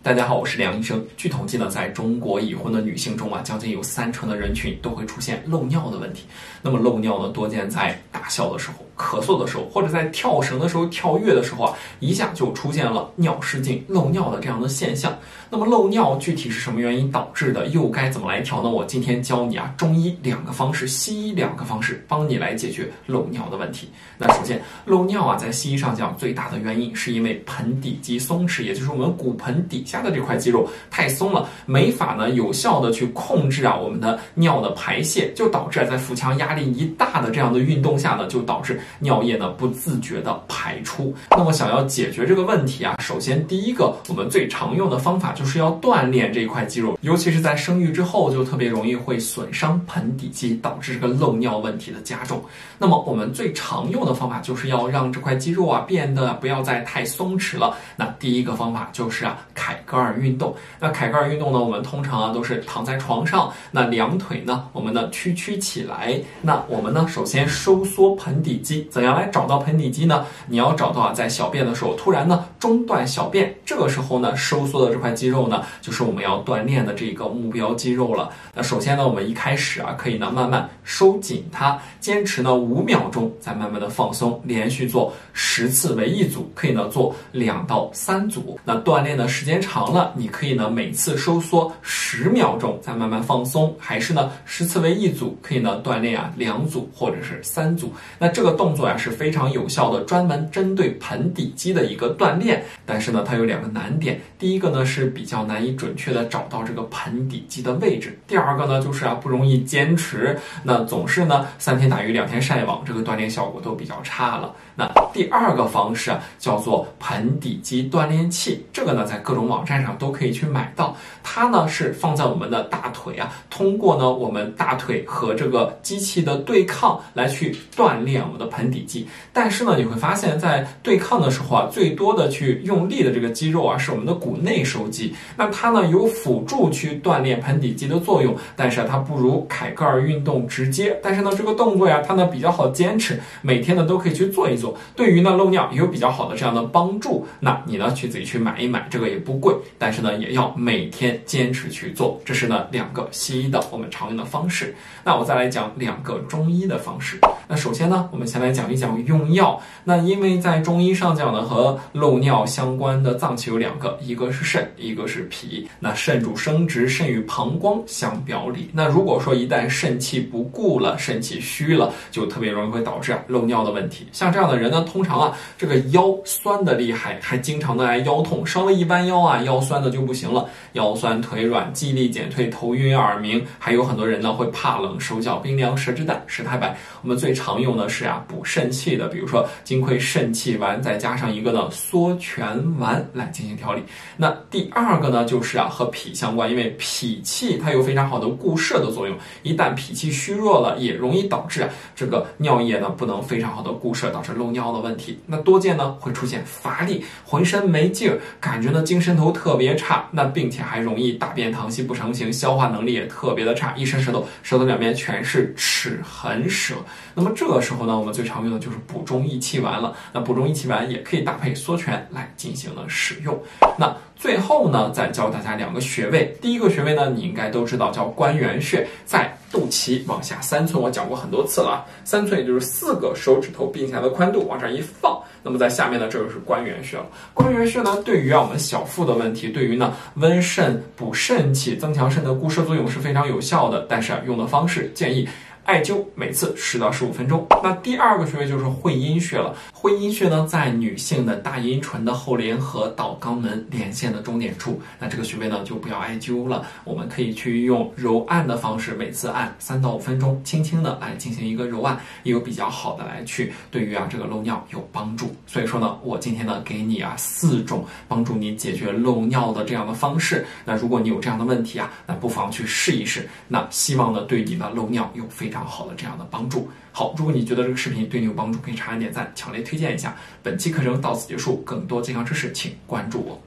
大家好，我是梁医生。据统计呢，在中国已婚的女性中啊，将近有30%的人群都会出现漏尿的问题。那么漏尿呢，多见在大笑的时候、咳嗽的时候，或者在跳绳的时候、跳跃的时候啊，一下就出现了尿失禁、漏尿的这样的现象。那么漏尿具体是什么原因导致的，又该怎么来调呢？我今天教你啊，中医2个方式，西医2个方式，帮你来解决漏尿的问题。那首先，漏尿啊，在西医上讲，最大的原因是因为盆底肌松弛，也就是我们骨盆底下的这块肌肉太松了，没法呢有效的去控制啊我们的尿的排泄，就导致在腹腔压力一大的这样的运动下呢，就导致尿液呢不自觉的排出。那么想要解决这个问题啊，首先第一个我们最常用的方法就是要锻炼这一块肌肉，尤其是在生育之后，就特别容易会损伤盆底肌，导致这个漏尿问题的加重。那么我们最常用的方法就是要让这块肌肉啊变得不要再太松弛了。那第一个方法就是啊凯格尔运动。那凯格尔运动呢，我们通常啊都是躺在床上，那两腿呢我们呢屈起来。那我们呢首先收缩盆底肌。怎样来找到盆底肌呢？你要找到啊在小便的时候突然呢中断小便，这个时候呢收缩的这块肌肉呢就是我们要锻炼的这个目标肌肉了。那首先呢我们一开始啊可以呢慢慢收紧它，坚持呢5秒钟，再慢慢的放松，连续做10次为1组，可以呢做2到3组。那锻炼的时间长了，你可以呢每次收缩10秒钟，再慢慢放松，还是呢10次为1组，可以呢锻炼啊2组或者是3组。那这个动作呀是非常有效的，专门针对盆底肌的一个锻炼。但是呢它有2个难点，第一个呢是比较难以准确的找到这个盆底肌的位置，第二个呢就是啊不容易坚持，那总是呢3天打鱼2天晒网，这个锻炼效果都比较差了。那第2个方式啊叫做盆底肌锻炼器，这个呢在各种网站上都可以去买到。它呢是放在我们的大腿啊，通过呢我们大腿和这个机器的对抗来去锻炼我们的盆底肌。但是呢你会发现在对抗的时候啊，最多的去用力的这个肌肉啊是我们的股内收肌，那它呢有辅助去锻炼盆底肌的作用，但是它不如凯格尔运动直接。但是呢这个动作呀它呢比较好坚持，每天呢都可以去做一做，对于呢漏尿也有比较好的这样的帮助。那你呢去自己去买一买，这个也不贵，但是呢也要每天坚持去做。这是呢2个西医的我们常用的方式。那我再来讲2个中医的方式。那首先呢我们先来讲一讲用药。那因为在中医上讲呢，和漏尿相关的脏器有2个，一个是肾，一个是脾。那肾主生殖，肾与膀胱相表里。那如果说一旦肾气不顾了，肾气虚了，就特别容易会导致漏尿的问题。像这样的人呢，通常啊这个腰酸的厉害，还经常的来腰痛，稍微一弯腰啊腰酸的就不行了，腰酸腿软、记忆力减退、头晕耳鸣，还有很多人呢会怕冷、手脚冰凉、舌质淡、舌苔白。我们最常用的是啊补肾气的，比如说金匮肾气丸，再加上一个呢缩泉丸来进行调理。那第2个呢就是啊和脾相关，因为脾气它有非常好的固摄的作用，一旦脾气虚弱了，也容易导致啊这个尿液呢不能非常好的固摄，导致漏尿的问题。那多见呢会出现乏力、浑身没劲儿，感觉呢精神头特别差，那并且还容易大便溏稀不成形，消化能力也特别的差，一伸舌头，舌头两边全是齿痕舌。那么这个时候呢，我们最常用的就是补中益气丸了。那补中益气丸也可以搭配缩泉来进行了使用。那最后呢，再教大家2个穴位。第一个穴位呢，你应该都知道，叫关元穴，在肚脐往下3寸，我讲过很多次了，3寸也就是4个手指头并下的宽度，往这一放。那么在下面呢，这就是关元穴了。关元穴呢，对于我们小腹的问题，对于呢温肾、补肾气、增强肾的固摄作用是非常有效的。但是用的方式建议艾灸每次10到15分钟。那第2个穴位就是会阴穴了。会阴穴呢，在女性的大阴唇的后联合到肛门连线的中点处。那这个穴位呢，就不要艾灸了，我们可以去用揉按的方式，每次按3到5分钟，轻轻的来进行一个揉按，也有比较好的来去对于这个漏尿有帮助。所以说呢，我今天呢给你4种帮助你解决漏尿的这样的方式。那如果你有这样的问题那不妨去试一试。那希望呢对你的漏尿有非常好的这样的帮助。好，如果你觉得这个视频对你有帮助，可以长按点赞，强烈推荐一下。本期课程到此结束，更多健康知识请关注我。